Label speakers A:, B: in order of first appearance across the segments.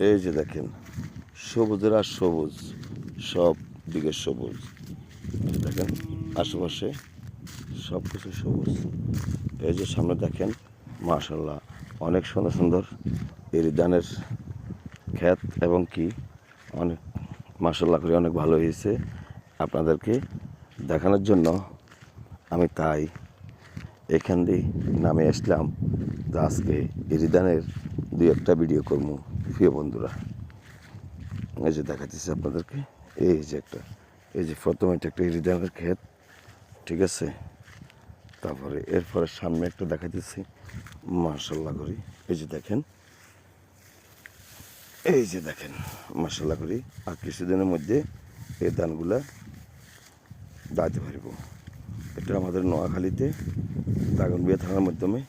A: এই যে দেখেন সবুজের আর সবুজ, সব দিকে সবুজ। দেখেন আশেপাশে সব কিছু সবুজ। এই যে সামনে দেখেন মাশাআল্লাহ অনেক সুন্দর সুন্দর এরি ধানের ক্ষেত এবং কি অনেক মাশাআল্লাহ করে অনেক ভালো হয়েছে। আপনাদেরকে দেখানোর জন্য আমি তাই এখান দিয়ে নামে আসলাম। তো আজকে এরি ধানের দুই একটা ভিডিও করবো প্রিয় বন্ধুরা। এই যে দেখাচ্ছি আপনাদেরকে, এই যে একটা, এই যে প্রথমে এটা একটা এরি ধানের ক্ষেত, ঠিক আছে। তারপরে এরপরে সামনে একটা দেখাচ্ছি মাশাআল্লাহ করি। এই যে দেখেন, এই যে দেখেন মাশাআল্লাহ করি। আর কিছুদিনের মধ্যে এই ধানগুলা দাঁড়াতে পারবো। এটা আমাদের নোয়াখালীতে দাগনভূঞা থানার মাধ্যমে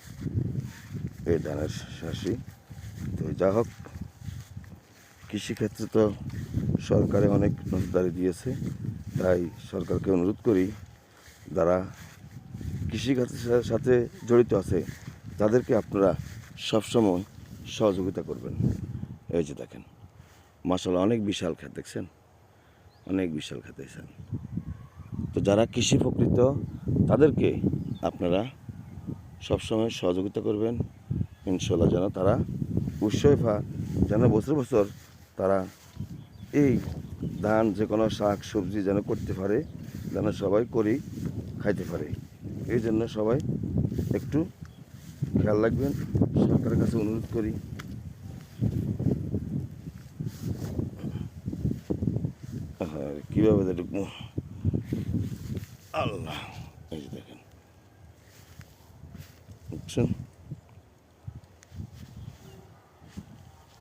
A: এই ধানের চাষি। তো যা হোক, কৃষিক্ষেত্রে তো সরকারে অনেক নজরদারি দিয়েছে, তাই সরকারকে অনুরোধ করি যারা কৃষিকাজের সাথে জড়িত আছে তাদেরকে আপনারা সবসময় সহযোগিতা করবেন। এই যে দেখেন মাশাআল্লাহ অনেক বিশাল ক্ষেত, দেখছেন অনেক বিশাল ক্ষেত দেখছেন। তো যারা কৃষি প্রকৃত তাদেরকে আপনারা সবসময় সহযোগিতা করবেন, ইনশাল্লাহ যেন তারা উৎসাহ যেন বছর বছর তারা এই ধান যে কোনো শাক সবজি যেন করতে পারে, যেন সবাই করি খাইতে পারে। এই জন্য সবাই একটু খেয়াল রাখবেন, সরকারের কাছে অনুরোধ করি। হ্যাঁ, কীভাবে ঢুকবো আল্লাহ, এই যে দেখেন বুঝছেন।